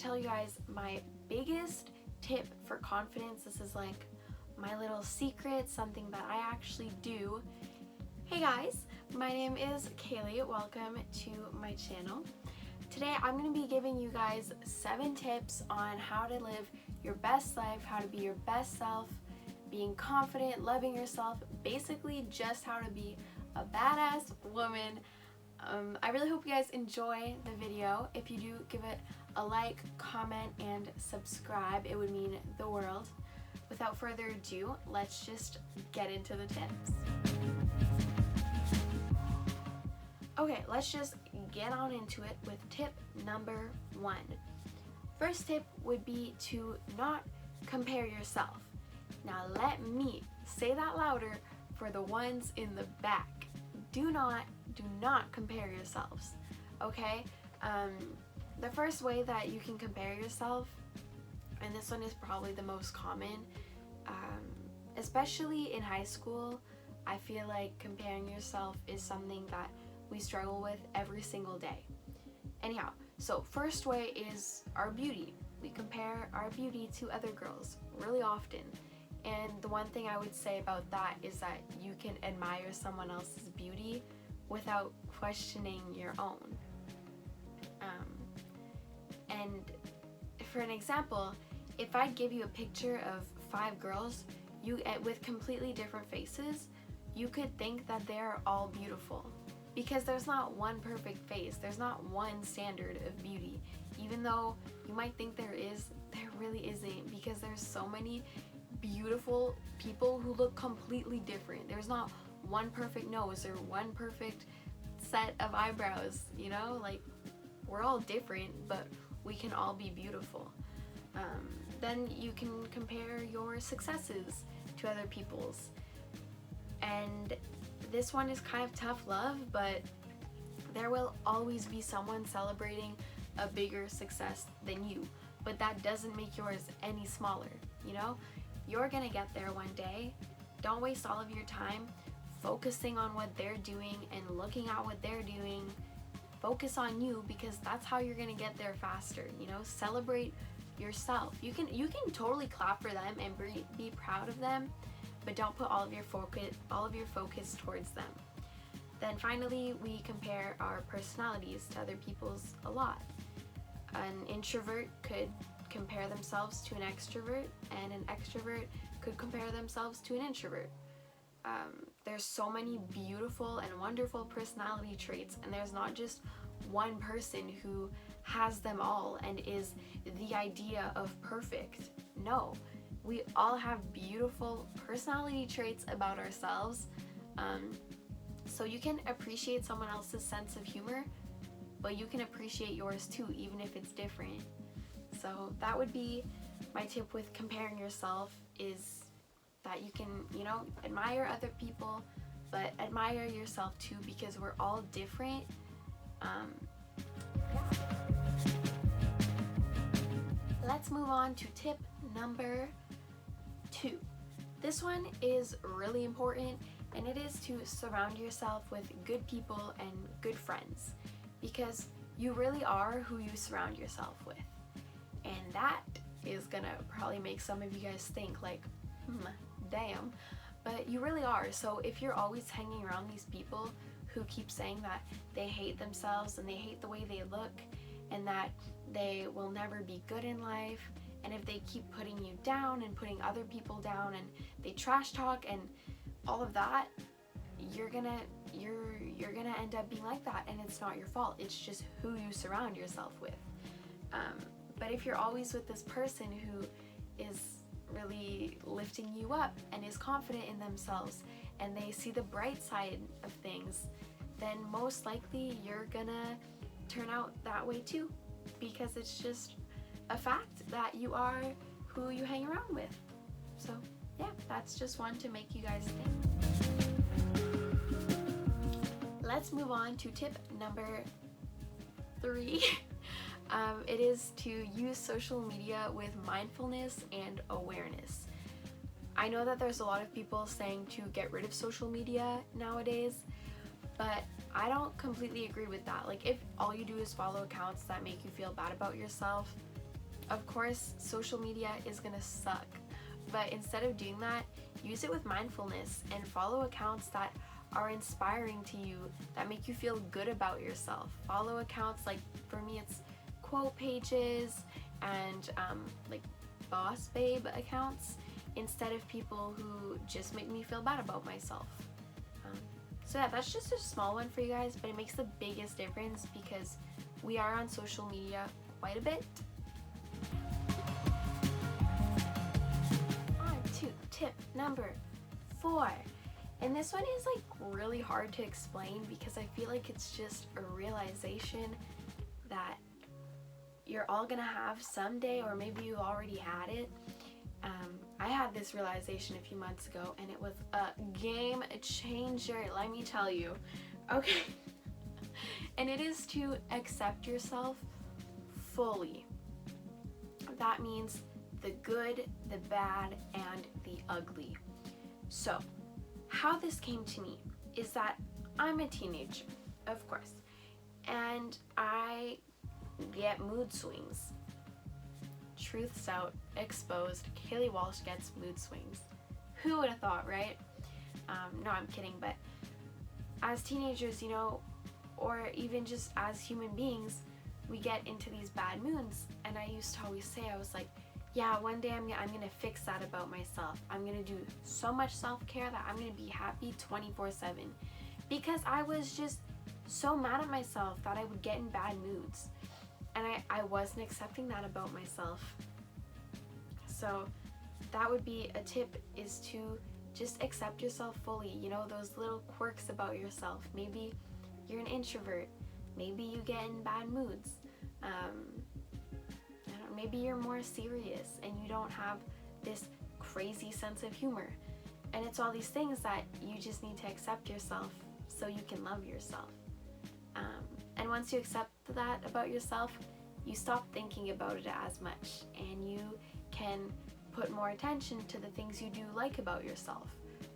tell you guys my biggest tip for confidence. This is like my little secret, something that I actually do. Hey guys, my name is Kail. Welcome to my channel. Today I'm going to be giving you guys 7 tips on how to live your best life, how to be your best self, being confident, loving yourself, basically just how to be a badass woman. I really hope you guys enjoy the video. If you do, give it a like, comment, and subscribe. It would mean the world. Without further ado, let's just get into the tips. Okay, let's just get on into it with tip number 1. First tip would be to not compare yourself. Now let me say that louder for the ones in the back. Do not compare yourselves, okay? The first way that you can compare yourself, and this one is probably the most common, especially in high school, I feel like comparing yourself is something that we struggle with every single day. Anyhow, so first way is our beauty. We compare our beauty to other girls really often. And the one thing I would say about that is that you can admire someone else's beauty without questioning your own. And for an example, if I give you a picture of 5 girls with completely different faces, you could think that they're all beautiful. Because there's not one perfect face, there's not one standard of beauty. Even though you might think there is, there really isn't, because there's so many beautiful people who look completely different. There's not one perfect nose or one perfect set of eyebrows, you know? Like, we're all different, but we can all be beautiful. Then you can compare your successes to other people's. And this one is kind of tough love, but there will always be someone celebrating a bigger success than you. But that doesn't make yours any smaller, you know? You're gonna get there one day. Don't waste all of your time focusing on what they're doing and looking at what they're doing. Focus on you, because that's how you're gonna get there faster, you know? Celebrate yourself. You can totally clap for them and be proud of them, but don't put all of your focus towards them. Then finally, we compare our personalities to other people's a lot. An introvert could compare themselves to an extrovert, and an extrovert could compare themselves to an introvert. There's so many beautiful and wonderful personality traits, and there's not just one person who has them all and is the idea of perfect. No, we all have beautiful personality traits about ourselves. So you can appreciate someone else's sense of humor, but you can appreciate yours too, even if it's different. So that would be my tip with comparing yourself, is that you can, you know, admire other people, but admire yourself too, because we're all different. Let's move on to tip number 2. This one is really important, and it is to surround yourself with good people and good friends, because you really are who you surround yourself with. And that is gonna probably make some of you guys think like, damn, but you really are. So if you're always hanging around these people who keep saying that they hate themselves and they hate the way they look and that they will never be good in life, and if they keep putting you down and putting other people down and they trash talk and all of that, you're gonna end up being like that, and it's not your fault. It's just who you surround yourself with. But if you're always with this person who is really lifting you up and is confident in themselves and they see the bright side of things, then most likely you're gonna turn out that way too, because it's just a fact that you are who you hang around with. So yeah, that's just one to make you guys think. Let's move on to tip number 3. It is to use social media with mindfulness and awareness. I know that there's a lot of people saying to get rid of social media nowadays, but I don't completely agree with that. Like, if all you do is follow accounts that make you feel bad about yourself, Of course, social media is gonna suck, but instead of doing that, use it with mindfulness and follow accounts that are inspiring to you, that make you feel good about yourself. Follow accounts like, for me, it's quote pages and like boss babe accounts instead of people who just make me feel bad about myself. So yeah, that's just a small one for you guys, but it makes the biggest difference because we are on social media quite a bit. On to tip number 4. And this one is like really hard to explain because I feel like it's just a realization that you're all gonna have someday, or maybe you already had it. I had this realization a few months ago and it was a game changer, let me tell you. Okay. And it is to accept yourself fully. That means the good, the bad, and the ugly. So, how this came to me is that I'm a teenager, of course, and I get mood swings. Truth's out, exposed. Kaylee Walsh gets mood swings. Who would have thought, right? No, I'm kidding, but as teenagers, you know, or even just as human beings, we get into these bad moods. And I used to always say, I was like, yeah, one day I'm gonna fix that about myself. I'm gonna do so much self-care that I'm gonna be happy 24/7. Because I was just so mad at myself that I would get in bad moods. And I wasn't accepting that about myself. So that would be a tip, is to just accept yourself fully. You know, those little quirks about yourself. Maybe you're an introvert. Maybe you get in bad moods. Maybe you're more serious and you don't have this crazy sense of humor. And it's all these things that you just need to accept yourself so you can love yourself. And once you accept that about yourself, you stop thinking about it as much and you can put more attention to the things you do like about yourself.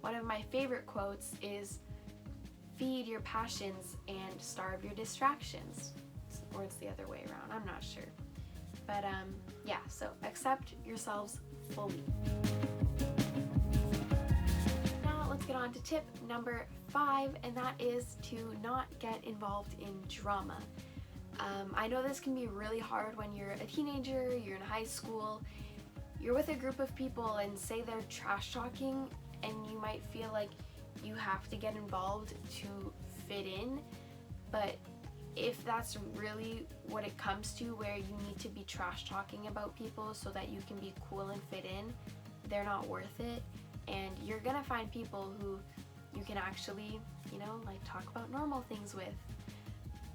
One of my favorite quotes is, feed your passions and starve your distractions. Or it's the other way around, I'm not sure. But yeah, so accept yourselves fully. Now let's get on to tip number 5, and that is to not get involved in drama. I know this can be really hard when you're a teenager, you're in high school, you're with a group of people and say they're trash talking, and you might feel like you have to get involved to fit in. But if that's really what it comes to, where you need to be trash talking about people so that you can be cool and fit in, they're not worth it. And you're gonna find people who you can actually, you know, like talk about normal things with.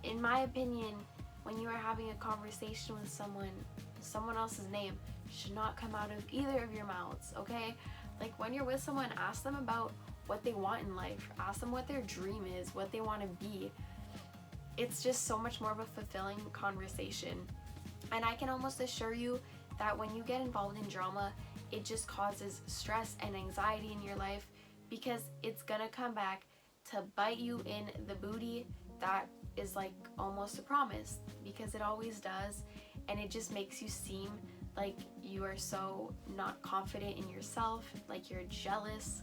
In my opinion, when you are having a conversation with someone else's name should not come out of either of your mouths, okay? Like when you're with someone, ask them about what they want in life. Ask them what their dream is, what they want to be. It's just so much more of a fulfilling conversation. And I can almost assure you that when you get involved in drama, it just causes stress and anxiety in your life, because it's gonna come back to bite you in the booty. That is like almost a promise, because it always does. And it just makes you seem like you are so not confident in yourself, like you're jealous.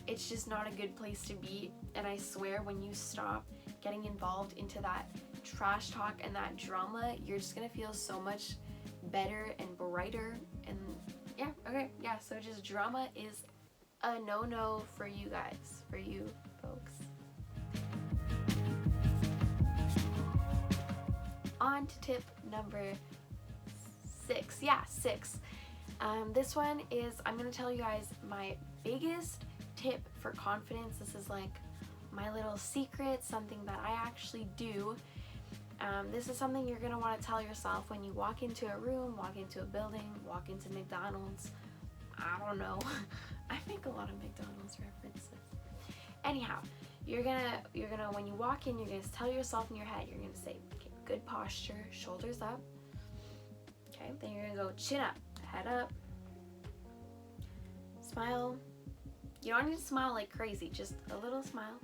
It's just not a good place to be. And I swear, when you stop getting involved into that trash talk and that drama, you're just gonna feel so much better and brighter. And yeah, okay, yeah, so just drama is a no-no for you guys, for you folks. On to tip number 6. Yeah, 6. This one is, I'm gonna tell you guys my biggest tip for confidence. This is like my little secret, something that I actually do. This is something you're gonna want to tell yourself when you walk into a room, walk into a building, walk into McDonald's. I don't know. I make a lot of McDonald's references. Anyhow, you're gonna when you walk in, you're gonna tell yourself in your head, you're gonna say, okay, good posture, shoulders up. Okay, then you're gonna go chin up, head up, smile. You don't need to smile like crazy, just a little smile.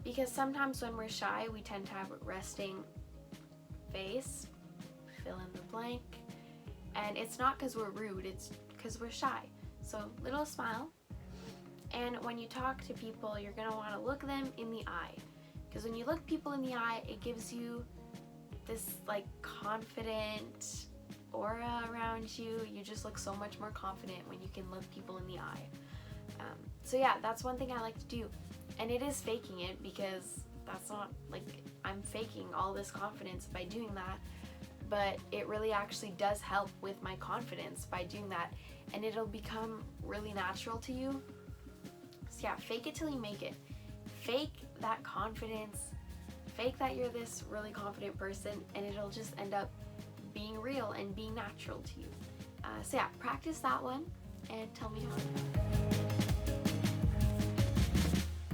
Because sometimes when we're shy, we tend to have resting face, fill in the blank. And it's not because we're rude, it's because we're shy. So little smile. And when you talk to people, you're gonna want to look them in the eye. Because when you look people in the eye, it gives you this like confident aura around you. You just look so much more confident when you can look people in the eye. So yeah, that's one thing I like to do. And it is faking it, because that's not like I'm faking all this confidence by doing that, but it really actually does help with my confidence by doing that, and it'll become really natural to you. So yeah, fake it till you make it. Fake that confidence, fake that you're this really confident person, and it'll just end up being real and being natural to you. So yeah, practice that one and tell me how it goes.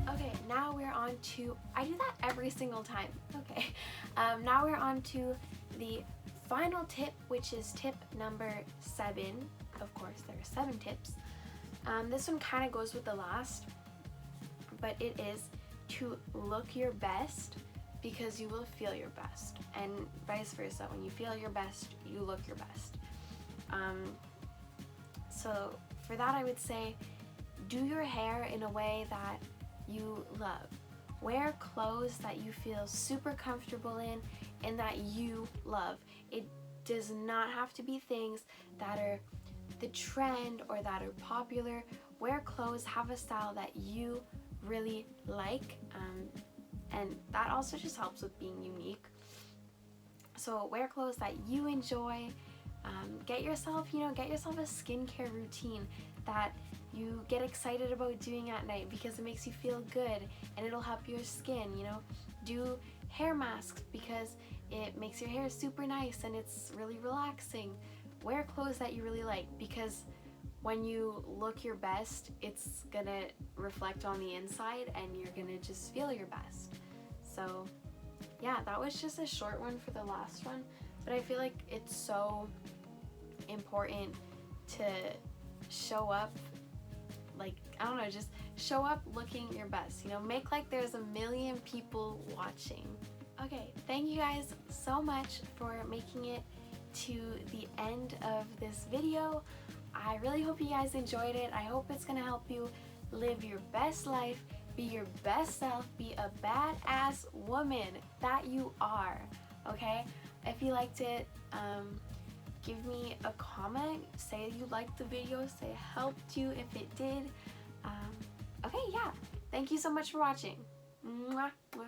Okay, now we're on to, I do that every single time. Okay, now we're on to the final tip, which is tip number 7. Of course, there are 7 tips. This one kind of goes with the last, but it is to look your best, because you will feel your best, and vice versa. When you feel your best, you look your best. So for that, I would say do your hair in a way that you love. Wear clothes that you feel super comfortable in and that you love. It does not have to be things that are the trend or that are popular. Wear clothes, have a style that you really like, and that also just helps with being unique. So wear clothes that you enjoy. Get yourself a skincare routine that you get excited about doing at night because it makes you feel good and it'll help your skin. Do hair masks because it makes your hair super nice and it's really relaxing. Wear clothes that you really like, because when you look your best, it's gonna reflect on the inside and you're gonna just feel your best. So yeah, that was just a short one for the last one, but I feel like it's so important to show up, like, I don't know, just show up looking your best, make like there's a million people watching. Okay, thank you guys so much for making it to the end of this video. I really hope you guys enjoyed it. I hope it's gonna help you live your best life, be your best self, be a badass woman that you are, okay? If you liked it, give me a comment, say you liked the video, say it helped you if it did. Okay, yeah, thank you so much for watching. Mwah, mwah.